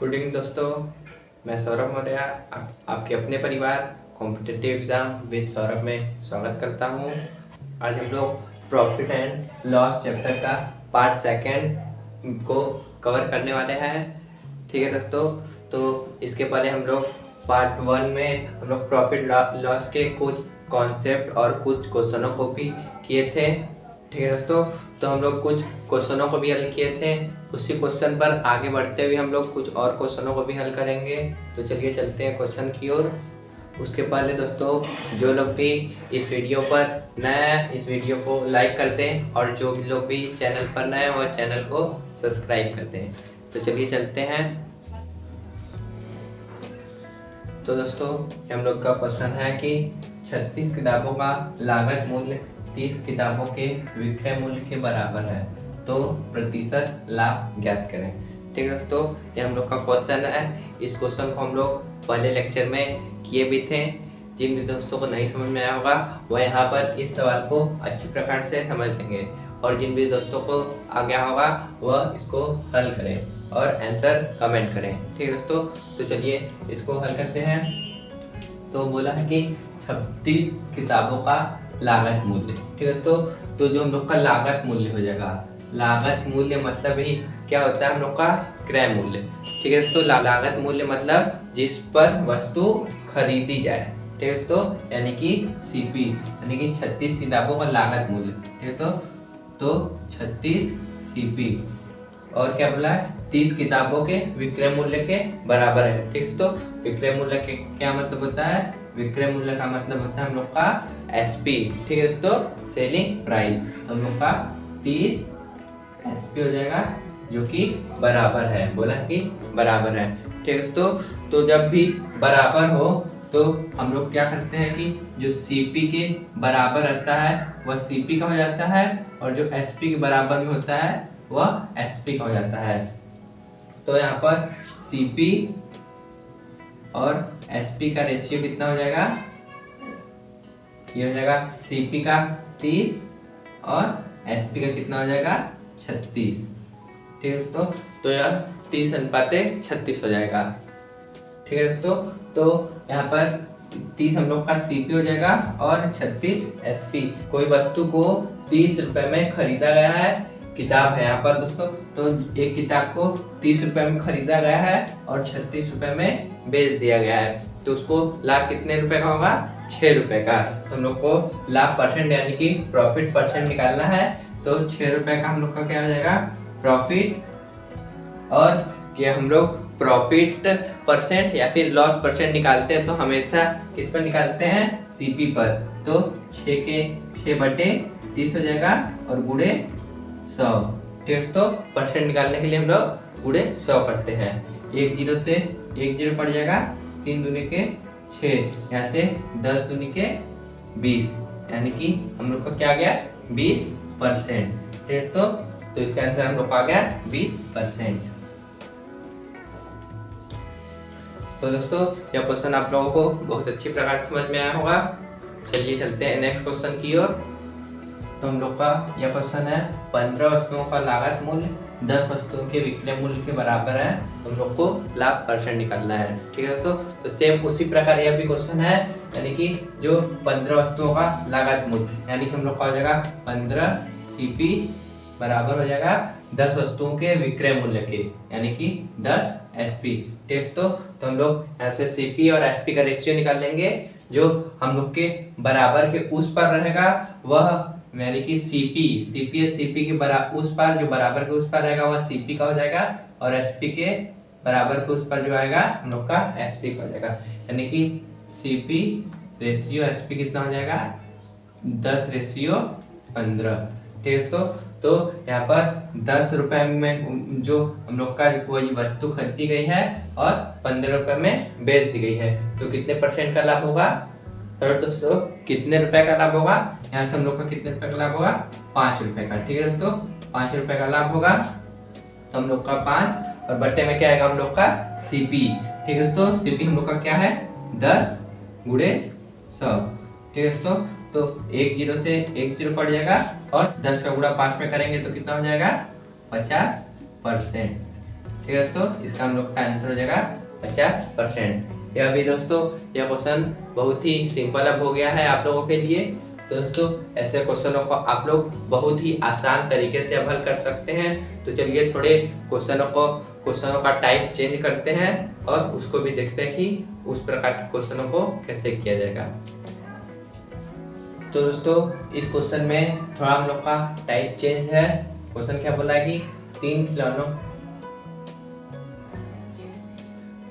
Good evening दोस्तों, मैं सौरभ मौर्य आपके अपने परिवार कॉम्पिटिटिव एग्ज़ाम विद सौरभ में स्वागत करता हूं। आज हम लोग प्रॉफिट एंड लॉस चैप्टर का पार्ट सेकंड को कवर करने वाले हैं। ठीक है दोस्तों, तो इसके पहले हम लोग पार्ट वन में हम लोग प्रॉफिट लॉस के कुछ कॉन्सेप्ट और कुछ क्वेश्चनों को भी किए थे। ठीक है दोस्तों, तो हम लोग कुछ क्वेश्चनों को भी हल किए थे। उसी क्वेश्चन पर आगे बढ़ते हुए हम लोग कुछ और क्वेश्चनों को भी हल करेंगे। तो चलिए चलते हैं क्वेश्चन की ओर। उसके पहले दोस्तों, जो लोग भी इस वीडियो पर नए हैं इस वीडियो को लाइक कर दें, और जो भी लोग भी चैनल पर नए हैं वह चैनल को सब्सक्राइब कर दें। तो चलिए चलते हैं। तो दोस्तों, हम लोग का क्वेश्चन है कि 36 किताबों का लागत मूल्य 30 किताबों के विक्रय मूल्य के बराबर है, तो प्रतिशत लाभ ज्ञात करें। ठीक है दोस्तों, ये हम लोग का क्वेश्चन है। इस क्वेश्चन को हम लोग पहले लेक्चर में किए भी थे। जिन भी दोस्तों को नहीं समझ में आया होगा वह यहाँ पर इस सवाल को अच्छी प्रकार से समझ लेंगे, और जिन भी दोस्तों को आ गया होगा वह इसको हल करें और आंसर कमेंट करें। ठीक है दोस्तों, तो चलिए इसको हल करते हैं। तो बोला है कि 36 किताबों का लागत मूल्य। ठीक है तो जो हम लोग का लागत मूल्य हो जाएगा, लागत मूल्य मतलब ही क्या होता है हम लोग का क्रय मूल्य। ठीक है दोस्तों, लागत मूल्य मतलब जिस पर वस्तु खरीदी जाए। ठीक है दोस्तों, यानी कि सीपी, यानी कि 36 किताबों का लागत मूल्य। ठीक है तो 36 सीपी, और क्या बोला है 30 किताबों के विक्रय मूल्य के बराबर है। ठीक है, तो विक्रय मूल्य के क्या मतलब होता है? विक्रय मूल्य का मतलब होता है हम लोग का एसपी। ठीक है दोस्तों, सेलिंग प्राइस। तो हम लोग का 30 एसपी हो जाएगा, जो कि बराबर है। बोला कि बराबर है। ठीक है दोस्तों, तो जब भी बराबर हो तो हम लोग क्या करते हैं कि जो सीपी के बराबर रहता है वह सीपी का हो जाता है, और जो एसपी के बराबर में होता है वह एसपी का हो जाता है। तो यहाँ पर सीपी और एसपी का रेशियो कितना हो जाएगा? ये हो जाएगा सीपी का 30 और एसपी का कितना हो जाएगा? 36। ठीक है दोस्तों, तो यह 30:36 हो जाएगा। ठीक है दोस्तों, तो यहाँ पर 30 हम लोग का सीपी हो जाएगा और 36 एसपी। कोई वस्तु को 30 रुपए में खरीदा गया है, किताब है यहाँ पर दोस्तों, तो एक किताब को 30 रुपए में खरीदा गया है और 36 रुपए में बेच दिया गया है, तो उसको लाभ कितने रुपए का होगा? 6 रुपए का। तो हम लोग को लाभ परसेंट यानी कि प्रॉफिट परसेंट निकालना है। तो 6 रुपए का हम लोग का क्या हो जाएगा? प्रॉफिट। और ये हम लोग प्रॉफिट परसेंट या फिर लॉस परसेंट निकालते हैं तो हमेशा किस पर निकालते हैं? सीपी पर। तो 6 के 6/30 हो जाएगा और गुणे 100। ठीक है, तो परसेंट निकालने के लिए हम लोग गुणे 100 करते हैं। 1 0 से 1 0 पड़ जाएगा, 3 दूनी के 6, यहाँ से 10 दूनी के 20, यानी कि हम लोग का क्या आ गया? 20%। ठीक है, तो इसका आंसर हम लोग का आ गया 20%। तो दोस्तों, यह क्वेश्चन आप लोगों को बहुत अच्छी प्रकार से समझ में आया होगा। चलिए चलते हैं नेक्स्ट क्वेश्चन की ओर। तो हम लोग का यह क्वेश्चन है 15 वस्तुओं का लागत मूल्य 10 वस्तुओं के विक्रय मूल्य के बराबर है, हम लोग को लाभ परसेंट निकालना है। ठीक है दोस्तों, तो सेम उसी प्रकार यह भी क्वेश्चन है, यानी कि जो 15 वस्तुओं का लागत मूल्य, यानी कि हम लोग का हो जाएगा 15 सीपी बराबर हो जाएगा 10 वस्तुओं के विक्रय मूल्य के, यानी कि 10 एसपी। ठीक है, तो हम लोग ऐसे सीपी और एसपी का रेशियो निकाल लेंगे। जो हम लोग के बराबर के उस पर रहेगा वह, यानी कि सीपी के बराबर उस पर, जो बराबर के उस पर रहेगा वह सीपी का हो जाएगा, और एसपी के बराबर के उस पर जो आएगा हम लोग का एसपी का हो जाएगा, यानी कि सीपी रेशियो एसपी कितना हो जाएगा? 10:15। ठीक है, तो यहाँ पर 10 रुपए में जो हम लोग का कोई वस्तु खरीदी गई है और 15 रुपए में बेच दी गई है, तो कितने परसेंट का लाभ होगा? और दोस्तों, कितने रुपए का लाभ होगा? यहाँ से हम लोग का कितने रुपए का लाभ होगा? 5 रुपए का। ठीक है दोस्तों, 5 रुपए का लाभ होगा, तो हम लोग का 5 और बट्टे में क्या आएगा? हम लोग का सीपी। ठीक है दोस्तों, सीपी हम लोग का क्या है? 10 गुणे 100। ठीक है दोस्तों, तो 1 0 से 1 0 पड़ जाएगा, और 10 का गुणा 5 में करेंगे तो कितना हो जाएगा? 50%। ठीक है दोस्तों, इसका हम लोग का आंसर हो जाएगा 50%। यह भी दोस्तों यह क्वेश्चन बहुत ही सिंपल अब हो गया है आप लोगों के लिए। तो दोस्तों ऐसे क्वेश्चनों को आप लोग बहुत ही आसान तरीके से अब हल कर सकते हैं। तो चलिए थोड़े क्वेश्चनों का टाइप चेंज करते हैं और उसको भी देखते हैं कि उस प्रकार के क्वेश्चनों को कैसे किया जाएगा। तो दोस्तों इस क्वेश्चन में थोड़ा हम लोग का टाइप चेंज है। क्वेश्चन क्या बोला है कि 3 खिलौनों,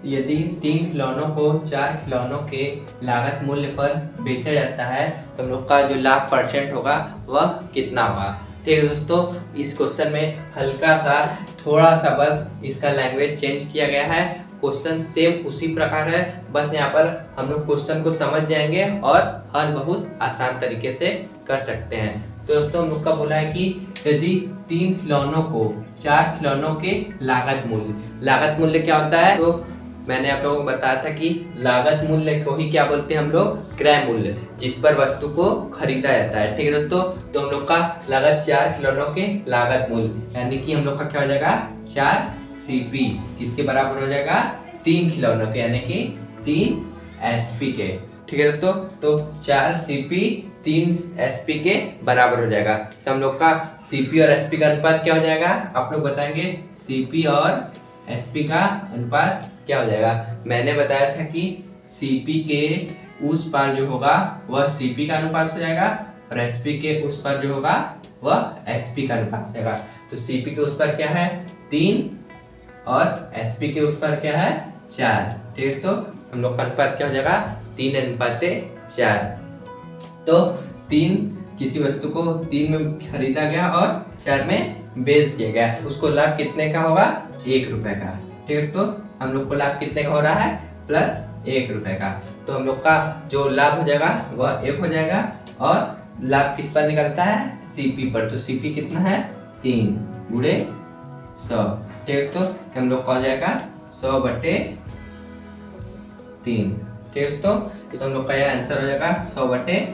यदि 3 खिलौनों को 4 खिलौनों के लागत मूल्य पर बेचा जाता है तो हम लोग का जो लाभ परसेंट होगा वह कितना होगा। ठीक है दोस्तों, इस क्वेश्चन में हल्का सा थोड़ा सा बस इसका लैंग्वेज चेंज किया गया है। क्वेश्चन सेम उसी प्रकार है, बस यहाँ पर हम लोग क्वेश्चन को समझ जाएंगे और हल बहुत आसान तरीके से कर सकते हैं। तो दोस्तों हम लोग का बोला है कि यदि 3 खिलौनों को 4 खिलौनों के लागत मूल्य क्या होता है, तो मैंने आप लोगों को बताया था कि लागत मूल्य को ही क्या बोलते हैं हम लोग, क्रय मूल्य, जिस पर वस्तु को खरीदा जाता है। ठीक है दोस्तों, तो हम लोग का लागत 4 खिलौनों के लागत मूल्य यानी कि हम लोग का क्या हो जाएगा 4 CP किसके बराबर हो जाएगा, 3 खिलौनों के यानी कि 3 SP के। ठीक है दोस्तों, तो 4 CP 3 SP के बराबर हो जाएगा। तो हम लोग का CP और SP का अनुपात क्या हो जाएगा, आप लोग बताएंगे। CP और SP का अनुपात क्या हो जाएगा, मैंने बताया था कि CP के उस पार जो होगा वह CP का अनुपात हो जाएगा और SP के उस पार जो होगा वह SP का अनुपात हो जाएगा। तो CP के उस पर क्या है 3 और SP के उस पर क्या है 4। ठीक है, तो हम लोग का अनुपात क्या हो जाएगा 3:4। तो 3 किसी वस्तु को 3 में खरीदा गया और 4 में बेच दिया गया, उसको लाभ कितने का होगा, 1 रुपए का। ठीक है दोस्तों, हम लोग को लाभ कितने का हो रहा है, +1 रुपए का। तो हम लोग का जो लाभ हो जाएगा वह 1 हो जाएगा और लाभ किस पर निकलता है, CP पर। तो CP कितना है 3 गुणे 100। ठीक है दोस्तों, हम लोग का हो जाएगा 100/3। ठीक है दोस्तों, तो हम लोग का यह आंसर हो जाएगा 100/3।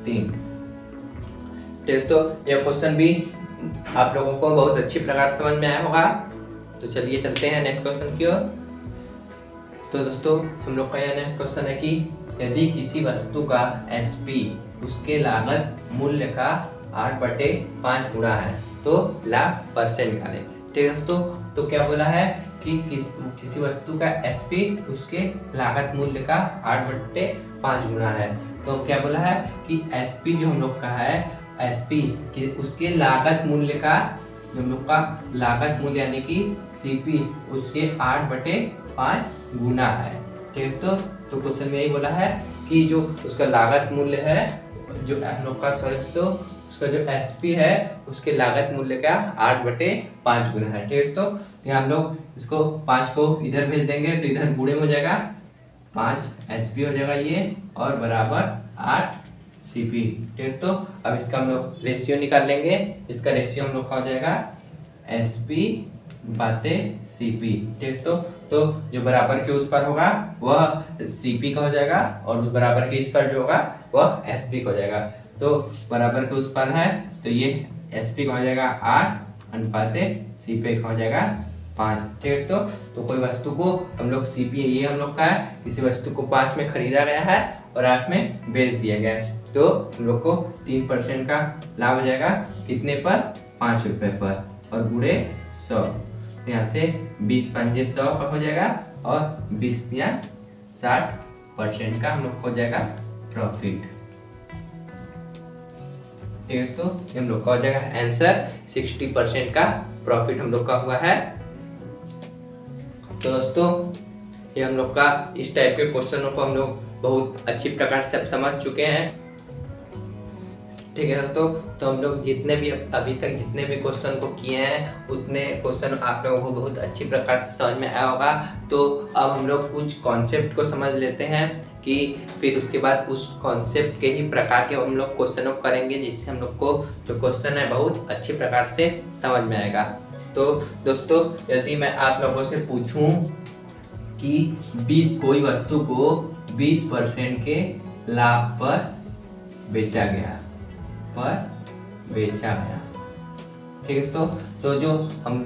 ठीक है दोस्तों, यह क्वेश्चन भी आप लोगों को बहुत अच्छी प्रकार से समझ में आया होगा। तो चलिए चलते हैं नेक्स्ट क्वेश्चन की ओर। तो दोस्तों हम लोग का यह नेक्स्ट क्वेश्चन है कि यदि किसी वस्तु का SP उसके लागत मूल्य का 8/5 गुना है तो लाभ परसेंट निकालें। ठीक है दोस्तों, तो क्या बोला है कि किसी वस्तु का SP उसके लागत मूल्य का 8/5 गुना है। तो क्या बोला है कि SP जो हम लोग का है, SP कि उसके लागत मूल्य का, हम लोग का लागत मूल्य यानी कि CP उसके 8/5 गुना है। ठीक है दोस्तों, तो क्वेश्चन में यही बोला है कि जो उसका लागत मूल्य है, जो हम लोग का दोस्तों उसका जो SP है उसके लागत मूल्य का 8/5 गुना है। ठीक है दोस्तों, यहाँ हम लोग इसको 5 को इधर भेज देंगे तो इधर गुणे में हो जाएगा 5 SP हो जाएगा ये और बराबर 8 CP। ठीक है दोस्तों, अब इसका हम लोग रेशियो निकाल लेंगे। इसका रेशियो हम लोग का हो जाएगा SP/CP। ठीक है दोस्तों, तो जो बराबर के उस पर होगा वह CP का हो जाएगा और जो बराबर के इस पर जो होगा वह SP का हो जाएगा। तो बराबर के उस पर है तो ये SP का हो जाएगा 8/CP का हो जाएगा 5। ठीक है दोस्तों, तो कोई वस्तु को हम लोग CP ये हम लोग का है, किसी वस्तु को 5 में खरीदा गया है और 8 में बेच दिया गया है, तो हम लोग को 3% का लाभ हो जाएगा कितने पर, 5 रुपए पर और गुणे 100। यहाँ से 20×5 100 का हो जाएगा और 20×60% का हम लोग हो जाएगा प्रॉफिट। ठीक है दोस्तों, हम लोग का हो जाएगा आंसर 60% का प्रॉफिट हम लोग का हुआ है। तो दोस्तों ये हम लोग का इस टाइप के क्वेश्चनों को हम लोग बहुत अच्छी प्रकार से अब समझ चुके हैं। ठीक है दोस्तों, तो हम लोग जितने भी अभी तक जितने भी क्वेश्चन को किए हैं उतने क्वेश्चन आप लोगों को बहुत अच्छी प्रकार से समझ में आया होगा। तो अब हम लोग कुछ कॉन्सेप्ट को समझ लेते हैं कि फिर उसके बाद उस कॉन्सेप्ट के ही प्रकार के हम लोग क्वेश्चनों को करेंगे, जिससे हम लोग को जो क्वेश्चन है बहुत अच्छी प्रकार से समझ में आएगा। तो दोस्तों यदि मैं आप लोगों से पूछूं कि कोई वस्तु को 20% के लाभ पर बेचा गया, ठीक है दोस्तों। तो जो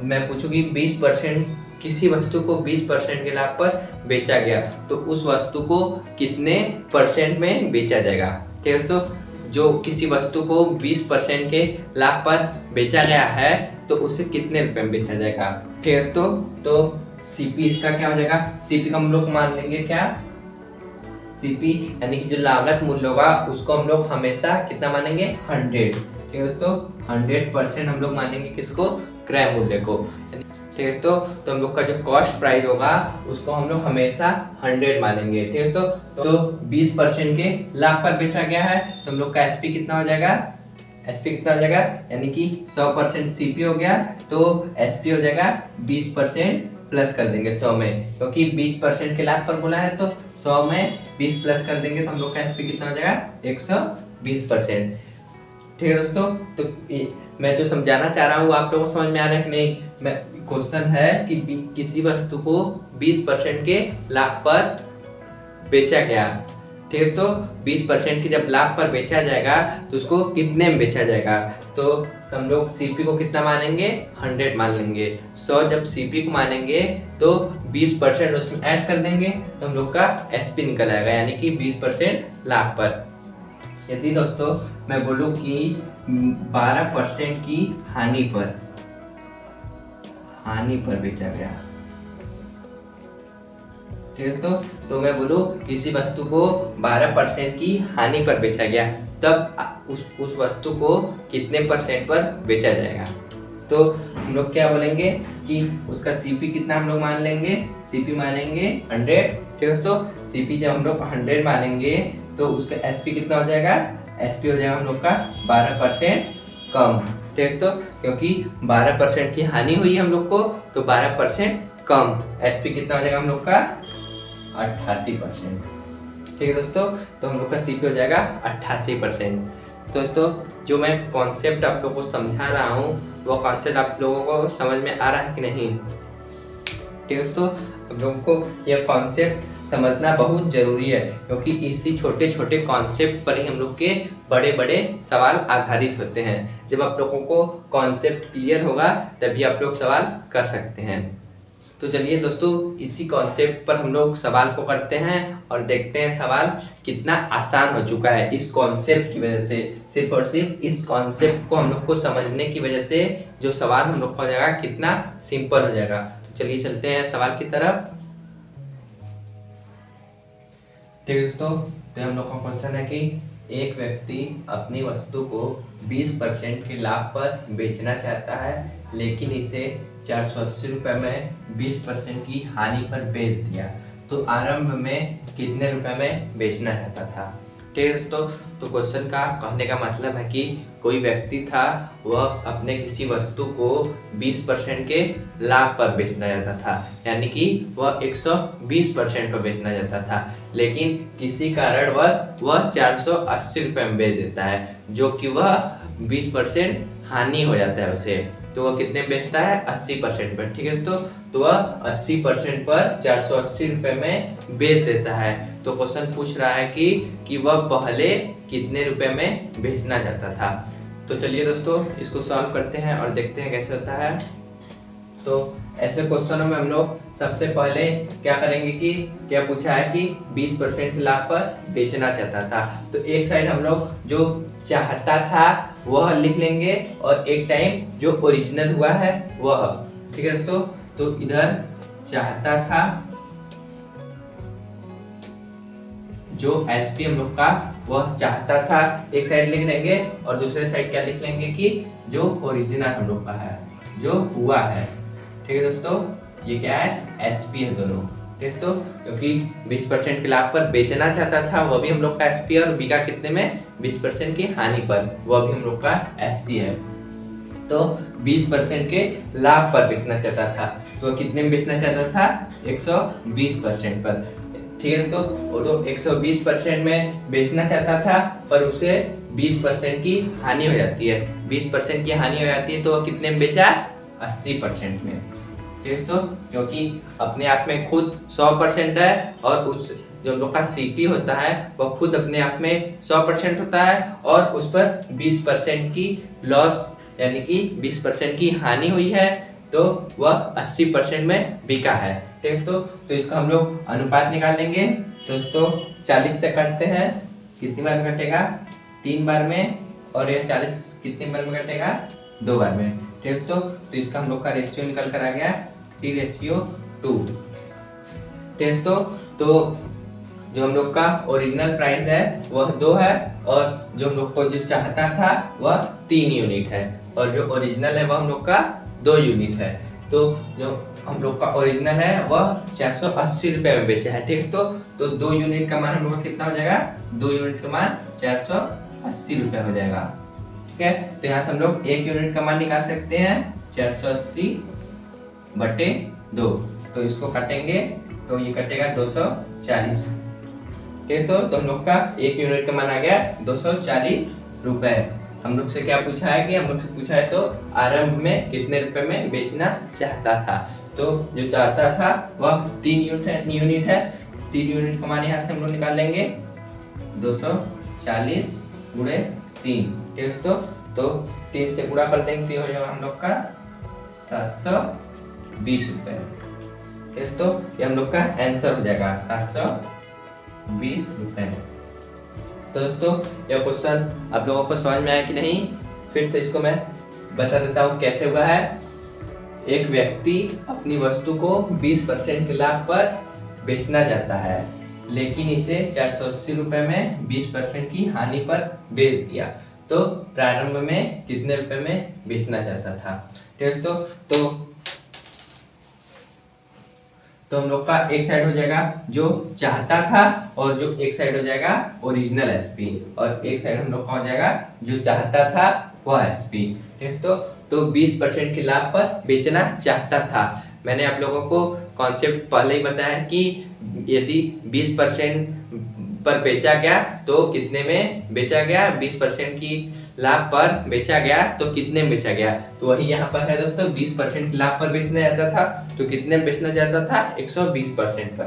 मैं पूछूंगी 20% किसी वस्तु को 20% के लाभ पर बेचा गया तो उस वस्तु को कितने परसेंट में बेचा जाएगा। ठीक है दोस्तों, जो किसी वस्तु को 20% के लाभ पर बेचा गया है तो उसे कितने रुपए में बेचा जाएगा। ठीक है दोस्तों, तो सीपी इसका क्या हो जाएगा, सीपी का हम लोग मान लेंगे क्या, सीपी यानी कि जो लागत मूल्य होगा उसको हम लोग हमेशा कितना मानेंगे 100। ठीक है दोस्तों, 100% हम लोग मानेंगे किसको, क्रय मूल्य को। ठीक है दोस्तों, तो हम लोग का जो कॉस्ट प्राइस होगा उसको हम लोग हमेशा 100 मानेंगे। ठीक है दोस्तों, तो 20% के लाभ पर बेचा गया है तो हम लोग का एसपी कितना हो जाएगा, एसपी कितना हो जाएगा, यानी कि 100% सीपी हो गया तो एसपी हो जाएगा 20% प्लस कर देंगे 100 में, क्योंकि 20% के लाभ पर बोला है तो 100 में 20 प्लस कर देंगे तो हम लोग का एसपी कितना हो जाएगा 120%। ठीक है दोस्तों, तो मैं जो समझाना चाह रहा हूँ आप लोगों को समझ में आ रहा है कि नहीं। मैं क्वेश्चन है कि किसी वस्तु को 20% के लाभ पर बेचा गया। ठीक है दोस्तों, 20% की जब लाभ पर बेचा जाएगा तो उसको कितने में बेचा जाएगा, तो हम लोग सीपी को कितना मानेंगे 100 मान लेंगे। 100 जब सीपी को मानेंगे तो 20% उसमें ऐड कर देंगे तो हम लोग का एसपी निकल आएगा, यानी कि 20% लाभ पर। यदि दोस्तों मैं बोलूं कि 12% की हानि पर बेचा गया। ठीक है तो मैं बोलूं किसी वस्तु को 12% की हानि पर बेचा गया तब उस वस्तु को कितने परसेंट पर बेचा जाएगा। तो हम लोग क्या बोलेंगे कि उसका सीपी कितना हम लोग मान लेंगे, सीपी मानेंगे 100। ठीक है दोस्तों, सीपी जब हम लोग 100 मानेंगे तो उसका एसपी कितना हो जाएगा, एसपी हो जाएगा हम लोग का 12% कम। ठीक है दोस्तों, क्योंकि 12% की हानि हुई है हम लोग को तो 12% कम, एसपी कितना हो जाएगा हम लोग का 88%। ठीक है दोस्तों, तो हम लोग का सीपी हो जाएगा 88%। तो दोस्तों जो मैं कॉन्सेप्ट आप लोगों को समझा रहा हूँ वो कॉन्सेप्ट आप लोगों को समझ में आ रहा है कि नहीं। ठीक है दोस्तों, हम लोगों को यह कॉन्सेप्ट समझना बहुत जरूरी है, क्योंकि इसी छोटे छोटे कॉन्सेप्ट पर ही हम लोग के बड़े बड़े सवाल आधारित होते हैं। जब आप लोगों को कॉन्सेप्ट क्लियर होगा तभी आप लोग सवाल कर सकते हैं। तो चलिए दोस्तों इसी कॉन्सेप्ट पर हम लोग सवाल को करते हैं और देखते हैं सवाल कितना आसान हो चुका है इस कॉन्सेप्ट की वजह से। सिर्फ और सिर्फ इस कॉन्सेप्ट को हम लोग को समझने की वजह से जो सवाल हम लोग को हो जाएगा कितना सिंपल हो जाएगा। तो चलिए चलते हैं सवाल की तरफ। ठीक है दोस्तों, तो हम लोग का क्वेश्चन है कि एक व्यक्ति अपनी वस्तु को 20% के लाभ पर बेचना चाहता है, लेकिन इसे 480 रुपये में 20% की हानि पर बेच दिया, तो आरंभ में कितने रुपए में बेचना चाहता था। ठीक है दोस्तों, तो क्वेश्चन का कहने का मतलब है कि कोई व्यक्ति था, वह अपने किसी वस्तु को 20% के लाभ पर बेचना चाहता था, यानी कि वह 120% पर बेचना चाहता था, लेकिन किसी कारणवश वह 480 रुपये में बेच देता है, जो कि वह 20% हानि हो जाता है उसे। तो वह कितने में बेचता है 80% पर। ठीक है दोस्तों, तो वह 80% पर 480 रुपये में बेच देता है। तो क्वेश्चन पूछ रहा है कि वह पहले कितने रुपए में बेचना चाहता था। तो चलिए दोस्तों इसको सॉल्व करते हैं और देखते हैं कैसे होता है। तो ऐसे क्वेश्चनों में हम लोग सबसे पहले क्या करेंगे कि क्या पूछा है कि 20% लाभ पर बेचना चाहता था, तो एक साइड हम लोग जो चाहता था वह लिख लेंगे और एक टाइम जो ओरिजिनल हुआ है वह। ठीक है दोस्तों, तो इधर चाहता था, जो एसपी हम लोग का वह चाहता था एक साइड लिख लेंगे और दूसरे साइड क्या लिख लेंगे कि जो ओरिजिनल हम लोग का है, जो हुआ है। ठीक है दोस्तों, ये क्या है एसपी है दोनों। ठीक है दोस्तों, क्योंकि 20% के लाभ पर बेचना चाहता था वह भी हम लोग का एसपी है और बिका कितने में 20% की हानि पर, वह भी हम लोग का एसपी है। तो 20% के लाभ पर बेचना चाहता था, तो कितने में बेचना चाहता था 120% पर। ठीक है दोस्तों, वो तो 120% में बेचना चाहता था पर उसे 20% की हानि हो जाती है। 20% की हानि हो जाती है तो वो कितने में बेचा 80% में। ठीक है दोस्तों, क्योंकि अपने आप में खुद 100% है और उस जो लोग का सीपी होता है वह खुद अपने आप में 100% होता है और उस पर 20% की लॉस यानी कि 20% की हानि हुई है, तो वह 80% में बिका है। ठीक है तो इसको हम लोग अनुपात निकाल लेंगे। दोस्तों 40 से काटते हैं, कितनी बार में कटेगा? 3 बार में, और ये 40 कितनी बार में कटेगा? 2 बार में। ठीक है तो इसका हम लोग का रेशियो निकल कर आ गया 3:2। ठीक है तो जो हम लोग का ओरिजिनल प्राइस है वह 2 है, और जो हम लोग को जो चाहता था वह 3 यूनिट है, और जो ओरिजिनल है वह हम लोग का 2 यूनिट है। तो जो हम लोग का ओरिजिनल है वह 480 रुपये में बेचा है। ठीक तो 2 यूनिट का मान हम लोग का कितना हो जाएगा? 2 यूनिट का मान 480 रुपये हो जाएगा। ठीक है तो यहाँ से हम लोग 1 यूनिट का मान निकाल सकते हैं 480/2। तो इसको काटेंगे तो ये कटेगा 240। ठीक है तो हम लोग का 1 यूनिट का मान आ गया 240 रुपए। हम लोग से क्या पूछा है कि हम लोग से पूछा है तो आरंभ में कितने रुपए में बेचना चाहता था। तो जो चाहता था वह 3 यूनिट है। 3 यूनिट का मान यहाँ से हम लोग निकाल लेंगे 240 गुणे 3। ठीक है तो 3 से गुणा कर देंगे तो हो जाएगा हम लोग का 720 रुपए। ठीक है तो ये हम लोग का आंसर हो जाएगा 720 रुपए। तो दोस्तों यह क्वेश्चन आप लोगों को समझ में आया कि नहीं? फिर तो इसको मैं बता देता हूँ कैसे हुआ है। एक व्यक्ति अपनी वस्तु को 20% के लाभ पर बेचना चाहता है, लेकिन इसे 480 रुपए में 20% की हानि पर बेच दिया। तो प्रारंभ में कितने रुपए में बेचना चाहता था? ठीक है तो हम लोग का एक साइड हो जाएगा जो चाहता था, और जो एक साइड हो जाएगा ओरिजिनल एसपी, और एक साइड हम लोग का हो जाएगा जो चाहता था वह एसपी। ठीक है तो 20% के लाभ पर बेचना चाहता था। मैंने आप लोगों को कॉन्सेप्ट पहले ही बताया कि यदि 20% पर बेचा गया तो कितने में बेचा गया? 20% की लाभ पर बेचा गया तो कितने में बेचा गया? तो वही यहाँ पर है दोस्तों, 20% लाभ पर बेचना चाहता था तो कितने में बेचना चाहता था? 120% पर।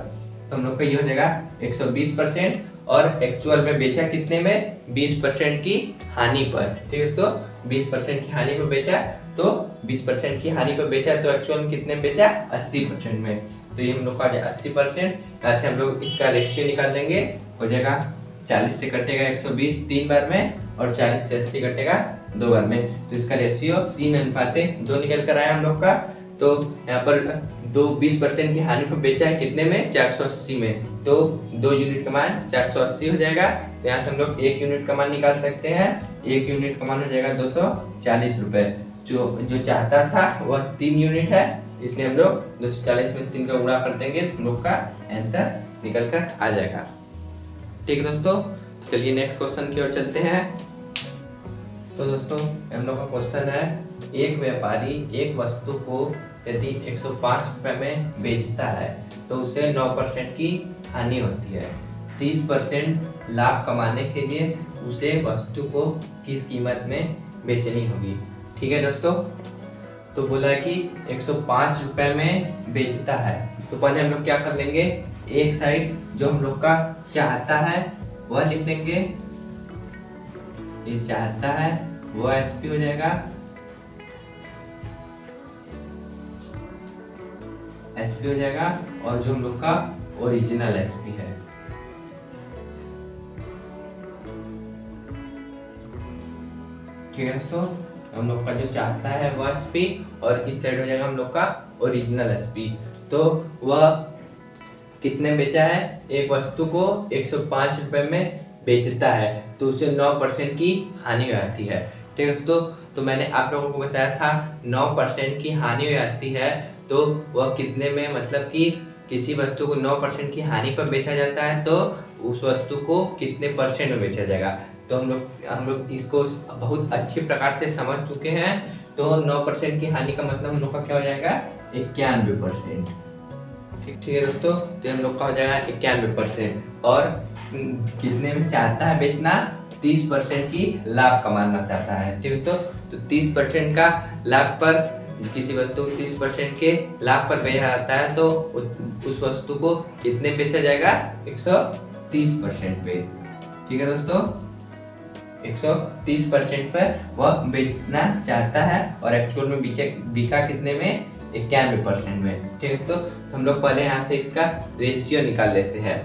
तो हम लोग का ये हो जाएगा 120%, और एक्चुअल में बेचा कितने में? 20% की हानि पर। ठीक है दोस्तों 20% की हानि पर बेचा, तो 20% की हानि पर बेचा तो एक्चुअल में कितने में बेचा? 80% में। तो ये हम लोग का 80%। यहाँ से हम लोग इसका रेशियो निकाल लेंगे, हो जाएगा 40 से कटेगा 120 3 बार में, और 40 से 80 कटेगा 2 बार में। तो इसका रेशियो 3:2 निकल कर आया हम लोग का। तो यहाँ पर 20% की हानि पर बेचा है कितने में? 480 में। तो 2 यूनिट का मान 480 हो जाएगा। तो यहाँ से हम लोग 1 यूनिट का मान निकाल सकते हैं। 1 यूनिट का मान हो जाएगा 240 रुपए। जो चाहता था वह 3 यूनिट है, इसलिए हम लोग 240 में 3 का गुणा कर देंगे तो हम लोग का आंसर निकल कर आ जाएगा। ठीक है दोस्तों, चलिए नेक्स्ट क्वेश्चन की ओर चलते हैं। तो दोस्तों हम लोग का क्वेश्चन है, एक व्यापारी एक वस्तु को यदि 105 रुपए में बेचता है तो उसे 9% की हानि होती है। 30% लाभ कमाने के लिए उसे वस्तु को किस कीमत में बेचनी होगी? ठीक है दोस्तों, तो बोला है कि 105 रुपए में बेचता है। तो पहले हम लोग क्या कर लेंगे, एक साइड जो हम लोग का चाहता है वह लिख देंगे। ये चाहता है वो एसपी हो जाएगा, एसपी हो जाएगा, और जो हम लोग का ओरिजिनल एसपी है। ठीक है दोस्तों, हम लोग का जो चाहता है वो एसपी, और इस साइड हो जाएगा हम लोग का ओरिजिनल एसपी। तो वह कितने में बेचा है? एक वस्तु को 105 रुपए में बेचता है तो उसे 9% की हानि हो जाती है। ठीक है दोस्तों, तो मैंने आप लोगों को बताया था 9% की हानि हो जाती है, तो वह कितने में, मतलब कि किसी वस्तु को 9% की हानि पर बेचा जाता है तो उस वस्तु को कितने परसेंट में बेचा जाएगा। तो हम लोग इसको बहुत अच्छे प्रकार से समझ चुके हैं। तो 9% की हानि का मतलब हम लोग का क्या हो जाएगा? 91%। ठीक है दोस्तों, तो हम लोग का हो जाएगा 91%, और कितने में चाहता है बेचना? 30% की लाभ कमाना चाहता है। ठीक है दोस्तों, तो 30% का लाभ पर, किसी वस्तु को 30% के लाभ पर बेचा जाता है तो उस वस्तु को कितने बेचा जाएगा? 130% पे। ठीक है दोस्तों, 130% पर वह बेचना चाहता है और एक्चुअल में बिका कितने में, 91% में। ठीक है, तो हम लोग पहले यहाँ से इसका रेशियो निकाल लेते हैं।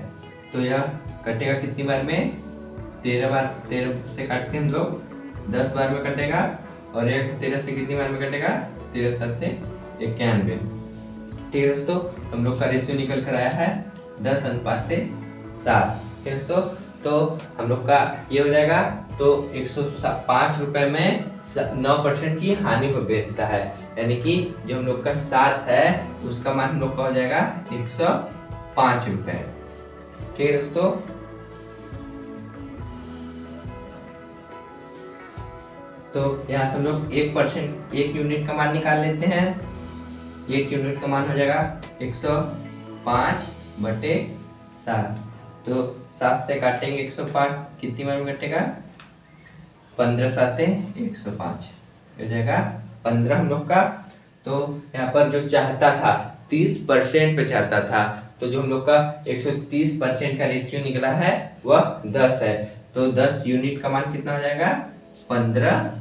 तो यह कटेगा कितनी बार में, 13 बार, 13 से काट के हम लोग 10 बार में कटेगा, और यह 13 से कितनी बार में कटेगा, 13 7 से 91। ठीक है दोस्तों, हम लोग का रेशियो निकल कर आया है 10:7। ठीक है दोस्तों, तो हम लोग का ये हो जाएगा। तो 105 रुपए में 9% की हानि को बेचता है, यानी कि जो हम लोग का 7 है उसका मान हम लोग का हो जाएगा 105 रुपए। ठीक है दोस्तों, तो यहाँ से हम लोग 1%, 1 यूनिट का मान निकाल लेते हैं। 1 यूनिट का मान हो जाएगा 105/7। तो 7 से काटेंगे 105, कितनी बार में कटेगा, 15 7 105 हो जाएगा 15 हम लोग का। तो यहाँ पर जो चाहता था 30% पे चाहता था, तो जो हम लोग का 130% का रेशियो निकला है वह 10 है। तो 10 यूनिट का मान कितना हो जाएगा, 15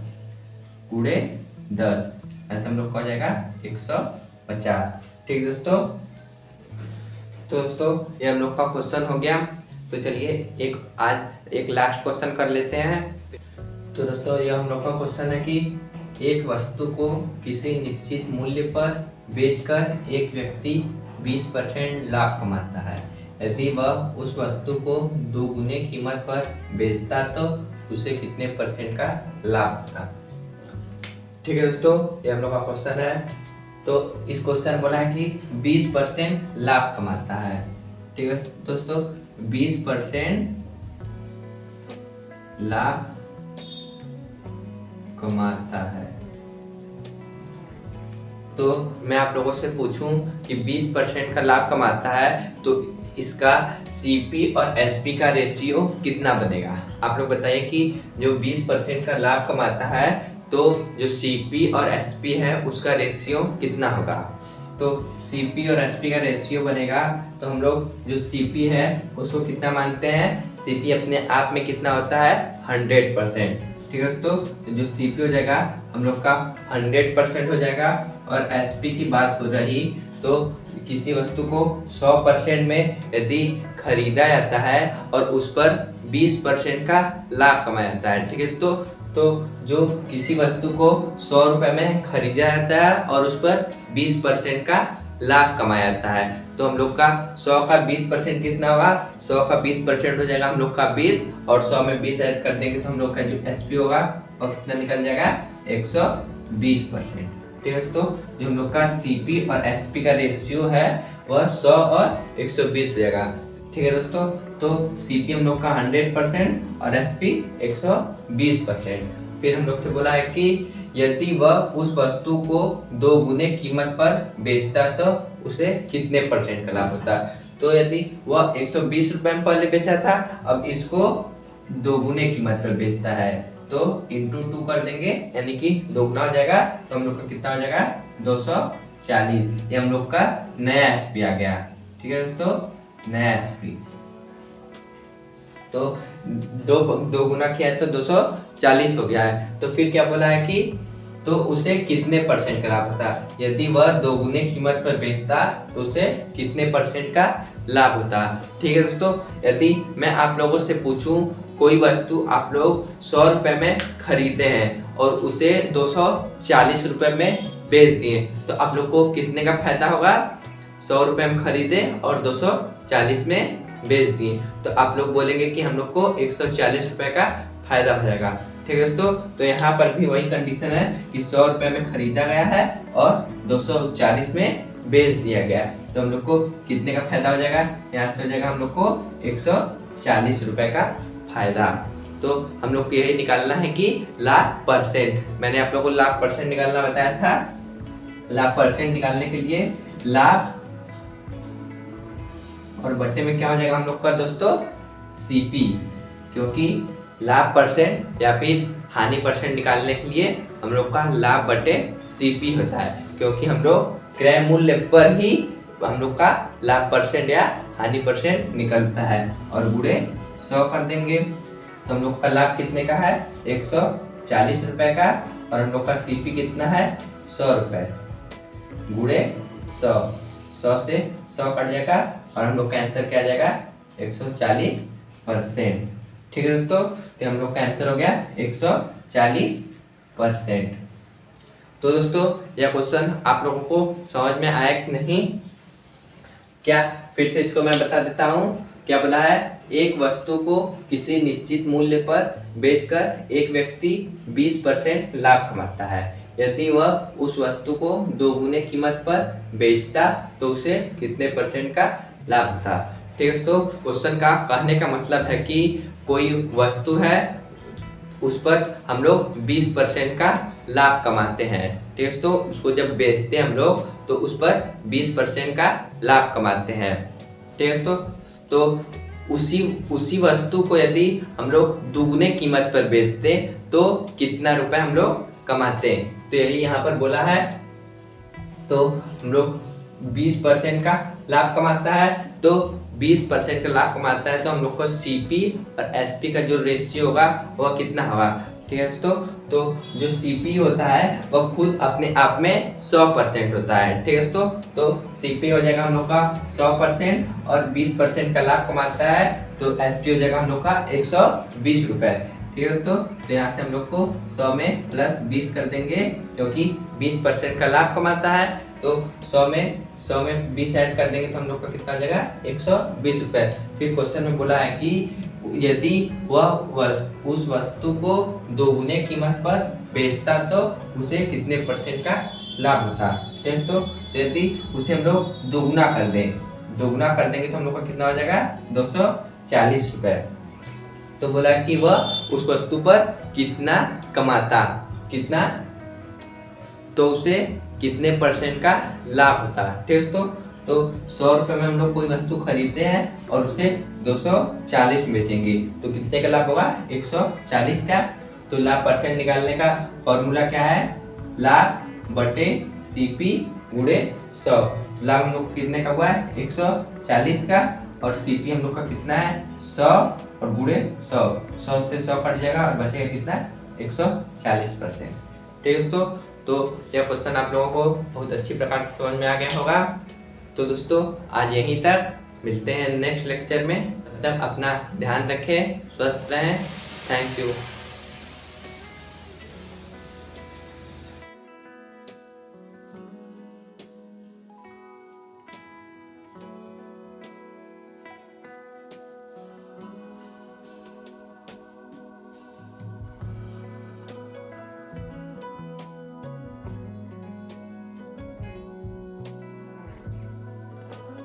× 10, ऐसे हम लोग का हो जाएगा 150। ठीक दोस्तों, तो दोस्तों ये हम लोग का क्वेश्चन हो गया। तो चलिए आज एक लास्ट क्वेश्चन कर लेते हैं। तो दोस्तों ये हम लोग का क्वेश्चन है कि एक वस्तु को किसी निश्चित मूल्य पर बेचकर एक व्यक्ति 20% लाभ कमाता है। यदि वह उस वस्तु को 2 गुने कीमत पर बेचता तो उसे कितने % का लाभ होता। ठीक है दोस्तों, ये हम लोग का क्वेश्चन है। तो इस क्वेश्चन बोला है कि 20% लाभ कमाता है। ठीक है दोस्तों, 20% लाभ कमाता है। तो मैं आप लोगों से पूछूं कि 20% का लाभ कमाता है तो इसका सीपी और एसपी का रेशियो कितना बनेगा। आप लोग बताइए कि जो 20% का लाभ कमाता है तो जो सीपी और एसपी है उसका रेशियो कितना होगा। तो सीपी और एसपी का रेशियो बनेगा, तो हम लोग जो सीपी है उसको कितना मानते हैं, सीपी अपने आप में कितना होता है, 100%। ठीक है दोस्तों, जो सीपी हो जाएगा हम लोग का 100% हो जाएगा। और एसपी की बात हो रही तो किसी वस्तु को 100% में यदि खरीदा जाता है और उस पर 20% का लाभ कमाया जाता है। ठीक है दोस्तों, तो जो किसी वस्तु को 100 रुपए में खरीदा जाता है और उस पर 20% का लाभ कमाया जाता है, तो हम लोग का 100 का 20% कितना होगा, 100 का 20% हो जाएगा हम लोग का 20, और 100 में 20 ऐड कर देंगे तो हम लोग का जो एसपी होगा और कितना निकल जाएगा, 120%। ठीक है दोस्तों, जो हम लोग का सीपी और एसपी का रेशियो है वह 100 और 120 हो जाएगा। ठीक है दोस्तों, तो सीपी हम लोग का 100% और एसपी 120%। फिर हम लोग से बोला है कि यदि वह उस वस्तु को 2 गुने कीमत पर बेचता तो उसे कितने % का लाभ होता। तो यदि वह 120 रुपए में पहले बेचा था, अब इसको 2 गुने कीमत पर बेचता है तो इंटू 2 कर देंगे, यानी कि 2 गुना हो जाएगा। तो हम लोग का कितना हो जाएगा, 240। ये हम लोग का नया एसपी आ गया। ठीक है दोस्तों, नया एसपी। तो दो गुना किया है तो 240 हो गया है। तो फिर क्या बोला है कि तो उसे कितने % का लाभ होता। यदि वह 2 गुने कीमत पर बेचता तो उसे कितने % का लाभ होता। ठीक है दोस्तों, यदि मैं आप लोगों से पूछूं कोई वस्तु आप लोग 100 रुपए में खरीदे हैं और उसे 240 रुपए में बेच दिए, तो आप लोग को कितने का फायदा होगा। 100 रुपए में खरीदे और 240 में बेच दिए, तो आप लोग बोलेंगे कि हम लोग को 140 रुपए का फायदा हो जाएगा। ठीक है दोस्तों, तो यहाँ पर भी वही कंडीशन है कि 100 रुपए में खरीदा गया है और 240 में बेच दिया गया, तो हम लोग को कितने का फायदा हो जाएगा, यहाँ से हो जाएगा हम लोग को 140 रुपए का फायदा। तो हम लोग को यही निकालना है कि लाभ %। मैंने आप लोग को लाभ % निकालना बताया था। लाभ % निकालने के लिए लाभ और बट्टे में क्या हो जाएगा हम लोग का दोस्तों, सीपी, क्योंकि लाभ % या फिर हानि % निकालने के लिए हम लोग का लाभ बटे सीपी होता है, क्योंकि हम लोग क्रय मूल्य पर ही हम लोग का लाभ % या हानि % निकलता है। और गुणे 100 कर देंगे, तो हम लोग का लाभ कितने का है 140 रुपए का, और हम लोग का सीपी कितना है 100 रुपए गुणे 100, 100 से 100 कट जाएगा और हम लोग का आंसर क्या आ जाएगा 140%। ठीक है दोस्तों, तो हम लोग का आंसर हो गया 140%। तो दोस्तों यह क्वेश्चन आप लोगों को समझ में आया कि नहीं, क्या फिर से इसको मैं बता देता हूँ। क्या बोला है, एक वस्तु को किसी निश्चित मूल्य पर बेचकर एक व्यक्ति 20% लाभ कमाता है। यदि वह उस वस्तु को 2 गुने कीमत पर बेचता तो उसे कितने % का लाभ होता। ठीक है दोस्तों, क्वेश्चन का कहने का मतलब है कि कोई वस्तु है उस पर हम लोग 20% का लाभ कमाते हैं। ठीक है, तो उसको जब बेचते हैं हम लोग तो उस पर 20% का लाभ कमाते हैं। ठीक है, तो उसी वस्तु को यदि हम लोग दुगने कीमत पर बेचते तो कितना रुपए हम लोग कमाते हैं। तो यही यहाँ पर बोला है। तो हम लोग 20% का लाभ कमाता है, तो 20% का लाभ कमाता है तो हम लोग को सीपी और एसपी का जो रेशियो होगा वह कितना होगा। ठीक है दोस्तों, तो जो सीपी होता है वह खुद अपने आप में 100% होता है। ठीक है दोस्तों, तो सीपी हो जाएगा हम लोग का 100% और 20% का लाभ कमाता है तो एसपी हो जाएगा हम लोग का 120 रुपए। ठीक है दोस्तों, तो यहाँ से हम लोग को 100 में प्लस 20 कर देंगे क्योंकि 20% का लाभ कमाता है, तो 100 में 20 ऐड कर देंगे तो हम लोग का कितना आ जाएगा 120 रुपए। फिर क्वेश्चन में बोला है कि यदि वह उस वस्तु को 2 गुने कीमत पर बेचता तो उसे कितने % का लाभ होता। ठीक है, तो यदि उसे हम लोग दोगुना कर देंगे तो हम लोग का कितना हो जाएगा 240 रुपए। तो बोला कि वह उस वस्तु पर कितना कमाता, तो उसे कितने % का लाभ होता। ठीक है, तो 100 रुपए में हम लोग कोई वस्तु खरीदते हैं और उसे 240 में बेचेंगे तो कितने का लाभ होगा 140 का। तो लाभ % निकालने का फॉर्मूला क्या है, लाभ बटे सीपी गुणे 100। तो लाभ हम लोग कितने का हुआ है 140 का और सीपी हम लोग का कितना है 100 और गुणे 100 से 100 कट जाएगा और बचेगा कितना 140%। ठीक है दोस्तों, तो यह क्वेश्चन आप लोगों को बहुत अच्छी प्रकार से समझ में आ गया होगा। तो दोस्तों आज यहीं तक, मिलते हैं नेक्स्ट लेक्चर में। तब तक अपना ध्यान रखें, स्वस्थ रहें। Thank you.